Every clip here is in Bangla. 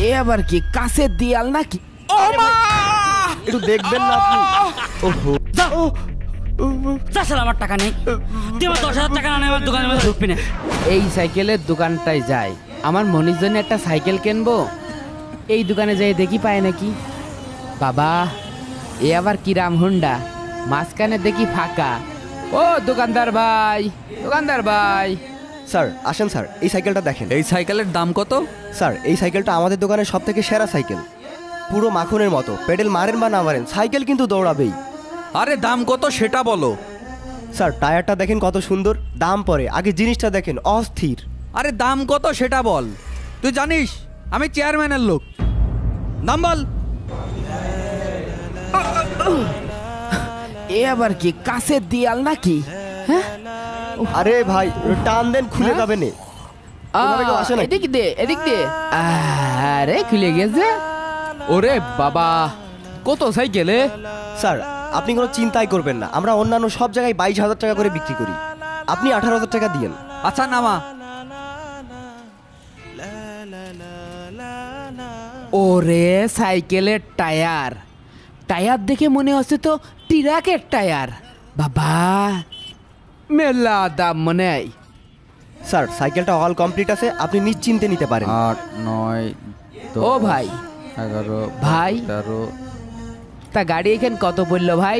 এ আবার কি কাছের দিয়াল নাকি? একটু দেখবেন না আপনি। ওহো আমার টাকা নেই, তুই আমার 10,000 টাকা না নিয়ে আমার দোকানের মধ্যে ঢুকবি না। এই সাইকেলের দোকানটায় যাই, আমার মনির জন্য একটা সাইকেল কিনবো। এই দোকানে যাই দেখি পায় নাকি। বাবা এ আবার কিরাম হুন্ডা, মাঝখানে দেখি ফাঁকা। ও দোকানদার ভাই, দোকানদার ভাই। স্যার আসেন স্যার, এই সাইকেলটা দেখেন। এই সাইকেলের দাম কত? স্যার এই সাইকেলটা আমাদের দোকানের সব থেকে সেরা সাইকেল, পুরো মাখনের মতো। পেডেল মারেন বা না মারেন সাইকেল কিন্তু দৌড়াবেই। আরে দাম কত সেটা বলো। স্যার টায়ারটা দেখেন কত সুন্দর, দাম পরে আগে জিনিসটা দেখেন অস্থির। আরে দাম কত সেটা বল। তুই জানিস আমি চেয়ারম্যানের লোক, দাম বল। এ আবার কি কাছের দিয়াল নাকি? হ্যাঁ আরে ভাই টান দেন খুলে যাবে না। এদিক দে এদিক দে। আরে খুলে গেছে। ওরে বাবা কত সাইকেলে। স্যার আপনি কোনো চিন্তাই করবেন না, আমরা অন্যান্য সব জায়গায় 22,000 টাকা করে বিক্রি করি, আপনি 18,000 টাকা দিয়েন। আচ্ছা নামা। ওরে সাইকেলের টায়ার, টায়ার দেখে মনে হচ্ছে তো ট্রাকের টায়ার। বাবা মেলা দাম মনে হয়। স্যার সাইকেলটা অল কমপ্লিট আছে, আপনি নিশ্চিন্তে নিতে পারেন। 8, 9, ও ভাই 11, ভাই 13, তা গাড়ি এখানে কত পড়লো ভাই?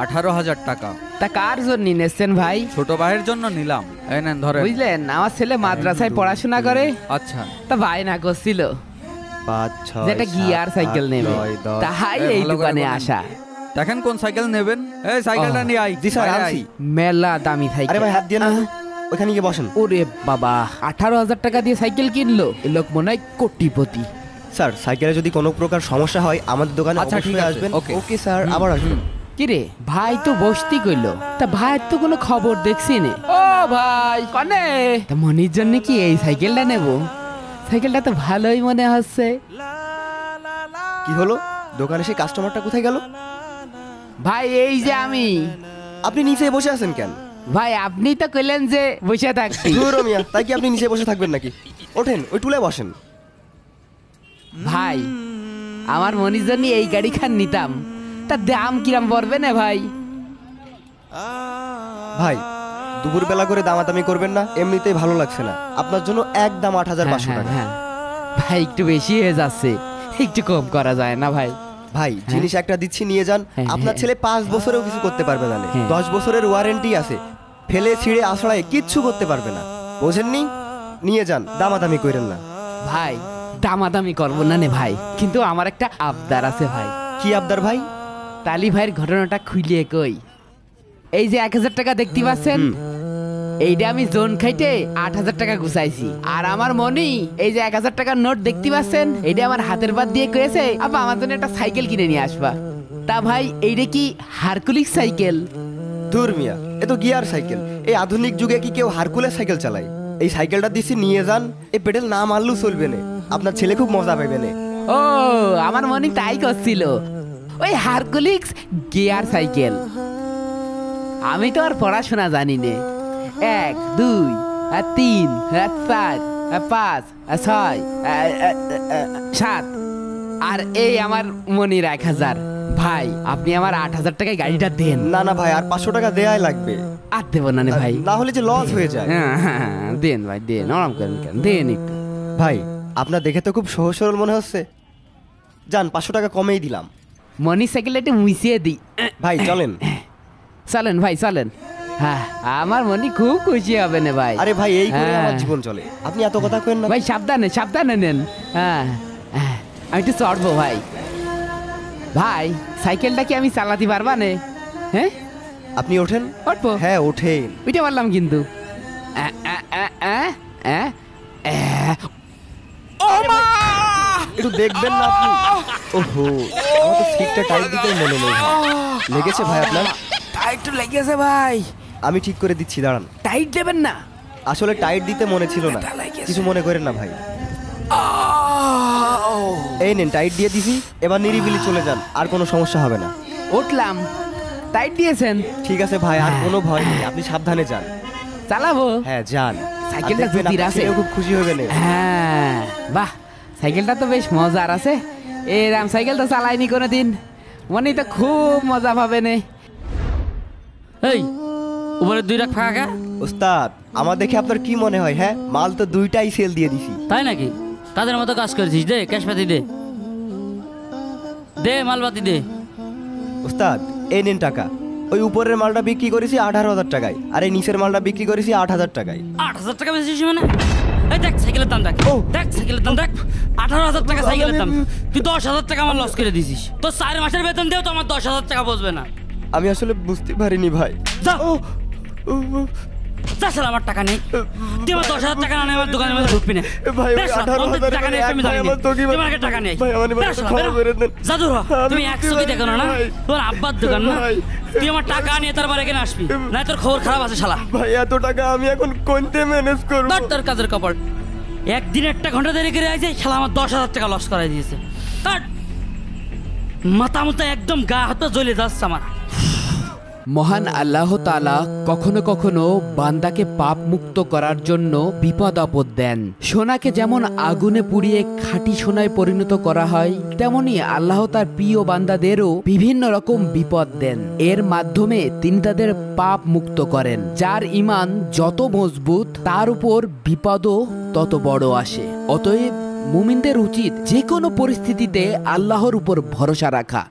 18,000 টাকা। তা কার জন্য নিয়েছেন ভাই? ছোট ভাইয়ের জন্য নিলাম। এই নেন ধরেন। বুঝলেন আমার ছেলে মাদ্রাসায় পড়াশোনা করে, আচ্ছা তা ভাই না করছিল 5, 6, যেটা গিয়ার সাইকেল নেবে, 9, 10। তাহাই এই দোকানে আসা। দেখেন কোন সাইকেল নেবেন। এই সাইকেলটা নিয়ে আই। জি স্যার আনছি। মেলা দামি সাইকেল। আরে ভাই হাত দিয়ে না, ওখানে গিয়ে বসেন। ওরে বাবা 18,000 টাকা দিয়ে সাইকেল কিনলো, এ লোক মনে হয় কোটিপতি। স্যার সাইকেলে যদি কোনো প্রকার সমস্যা হয় আমাদের দোকানে আচ্ছা, ঠিক অবশ্যই আছে। আসবেন। ওকে। ওকে স্যার আবার আসবেন। কিরে ভাই তো বসতি কইলো, তা ভাইয়ের তো কোনো খবর দেখছি নে। ও ভাই কনে, তা মনির জন্য কি এই সাইকেলটা নেব? সাইকেলটা তো ভালোই মনে হচ্ছে। কি হলো, দোকানে সেই কাস্টমারটা কোথায় গেল? ভাই এই যে আমি। আপনি নিচে বসে আছেন কেন? ভাই আপনি তো কইলেন যে বসে থাকতি। ধুর মিয়া, তাই কি আপনি নিচে বসে থাকবেন নাকি? ওঠেন ওই টুলে বসেন। ভাই আমার মনির জন্য এই গাড়ি খান নিতাম, তার দাম কিরাম পড়বে না ভাই? ভাই দুপুর বেলা করে দামাদামি করবেন না, এমনিতেই ভালো লাগছে না। আপনার জন্য একদম 8,500 টাকা। হ্যাঁ ভাই একটু বেশি হয়ে যাচ্ছে, একটু কম করা যায় না ভাই? ভাই জিনিস একটা দিচ্ছি নিয়ে যান। হ্যাঁ, আপনার হ্যাঁ। ছেলে 5 বছরেও কিছু করতে পারবে না, হ্যাঁ। 10 বছরের ওয়ারেন্টি আছে, ফেলে ছিঁড়ে আছড়ায় কিচ্ছু করতে পারবে না। বোঝেননি? নিয়ে যান, দামাদামি করেন না। ভাই দামাদামি করবো না নে ভাই, কিন্তু আমার একটা আবদার আছে ভাই। কি আবদার ভাই? তালি ভাইয়ের ঘটনাটা খুলিয়ে কই। এই যে 1,000 টাকা দেখতে পাচ্ছেন, এইটা আমি জোন খাইতে 8,000 টাকা গুছাইছি। আর আমার মনি এই যে 1,000 টাকার নোট দেখতে পাচ্ছেন, এইটা আমার হাতের বাদ দিয়ে কয়েছে আপা আমার জন্য একটা সাইকেল কিনে নিয়ে আসবা। তা ভাই এইটা কি হারকুলিস সাইকেল? দূর মিয়া, এ তো গিয়ার সাইকেল। এই আধুনিক যুগে কি কেউ হারকুলেস সাইকেল চালায়? এই সাইকেলটা দিচ্ছি নিয়ে যান, এই পেডেল না মারলেও চলবে না, আপনার ছেলে খুব মজা পাবে না। ও আমার মনি তাই করছিল, ওই হারকুলিস গিয়ার সাইকেল। আমি তো আর পড়াশোনা জানি নে। 1, 2, 3, 4, 5, 6, 7 আর এই আমার মনির 1,000। ভাই আপনি আমার 8,000 টাকায় গাড়িটা দেন। না না ভাই, আর 500 টাকা দেয়াই লাগবে। আর দেবো না ভাই, না হলে যে লস হয়ে যায়। দেন ভাই দেন, নরম করেন কেন, দেন একটু। ভাই আপনার দেখে তো খুব সহজ সরল মনে হচ্ছে, যান 500 টাকা কমেই দিলাম। মনি সাইকেলটা একটু মুছিয়ে দিই। ভাই চলেন। চলেন ভাই চলেন। হ্যাঁ আমার মনি খুব খুশি হবে না ভাই। আরে ভাই এই করে হ্যাঁ। আমার জীবন চলে, আপনি এত কথা কেন না ভাই সাবধানে সাবধানে নেন। হ্যাঁ আমি একটু চড়বো ভাই। ভাই সাইকেলটা কি আমি চালাতে পারবা নে? হ্যাঁ আপনি ওঠেন। উঠবো? হ্যাঁ ওঠেন। উঠে পারলাম কিন্তু। একটু দেখবেন না আপনি? ওহো আমার তো সিটটা টাইট দিতেই মনে নেই। লেগেছে ভাই আপনার? একটু লেগেছে ভাই। আমি ঠিক করে দিচ্ছি, দাঁড়ান। টাইট দেবেন না? আসলে টাইট দিতে মনে ছিল না, কিছু মনে করেন না ভাই। এই নেন টাইট দিয়ে দিছি, এবার নিরিবিলি চলে যান, আর কোনো সমস্যা হবে না। উঠলাম, টাইট দিয়েছেন? ঠিক আছে ভাই, আর কোনো ভয় নেই, আপনি সাবধানে যান। চালাবো? হ্যাঁ যান। সাইকেলটা জুতির আছে, খুব খুশি হবে না। হ্যাঁ বাহ সাইকেলটা তো বেশ মজার আছে। এরম সাইকেল তো চালাইনি কোনোদিন, মনে তো খুব মজা পাবে নে। এই উপরে 2 লাখ ফাঁকা কা? ওস্তাদ আমার দেখে আপনার কি মনে হয়? হ্যাঁ, মাল তো 2টাই সেল দিয়ে দিছি। তাই নাকি? কাদের মতো কাজ করেছিস? দে ক্যাশ পাতি দে, দে মালপাতি দে। ওস্তাদ এই নিন টাকা। ওই উপরের মালটা বিক্রি করেছি 18,000 টাকায়, আর এই নিচের মালটা বিক্রি করেছি 8,000 টাকায়। 8,000 টাকা বেশি মানে? এই দেখ সাইকেলের দাম দেখ, দেখ সাইকেলের দাম দেখ, 18,000 টাকা সাইকেলের দাম। তুই 10,000 টাকা আমার লস করে দিছিস। তোর 4 মাসের বেতন দেও তো আমার 10,000 টাকা বসবে না। আমি আসলে বুঝতে পারিনি ভাই। যা যা শালা, আমার টাকা নেই। তুই আমার 10,000 টাকা না নিয়ে আমার দোকানের মধ্যে ঢুকবি না। ভাই, দে শালা, 18,000 টাকা নেই আমি জানি না। আমার তো কি তুই আমাকে টাকা নেই। ভাই, আমার দে শালা, ক্ষমা বেরো। করে দেন। যা দূর হ। আমি তুমি 100 কি দেখো না? ভাই। তোর আব্বার দোকান না? ভাই। তুই আমার টাকা নিয়ে তারপর এখানে আসবি, না তোর খবর খারাপ আছে শালা। ভাই এত টাকা আমি এখন কোনতে ম্যানেজ করব? ধর তোর কাজের কপাল। একদিন 1 ঘন্টা দেরি করে আইছে শালা, আমার 10,000 টাকা লস করাই দিয়েছে। ধর। মাথা মুথা একদম গা হাত জ্বলে যাচ্ছে আমার। মহান আল্লাহ তাআলা কখনো কখনো বান্দাকে পাপ মুক্ত করার জন্য বিপদ আপদ দেন। সোনাকে যেমন আগুনে পুড়িয়ে খাঁটি সোনায় পরিণত করা হয়, তেমনি আল্লাহ তার প্রিয় বান্দাদেরও বিভিন্ন রকম বিপদ দেন। এর মাধ্যমে তিনি তাদের পাপ মুক্ত করেন। যার ঈমান যত মজবুত তার উপর বিপদও তত বড় আসে। অতএব মুমিনদের উচিত যে কোনো পরিস্থিতিতে আল্লাহর উপর ভরসা রাখা।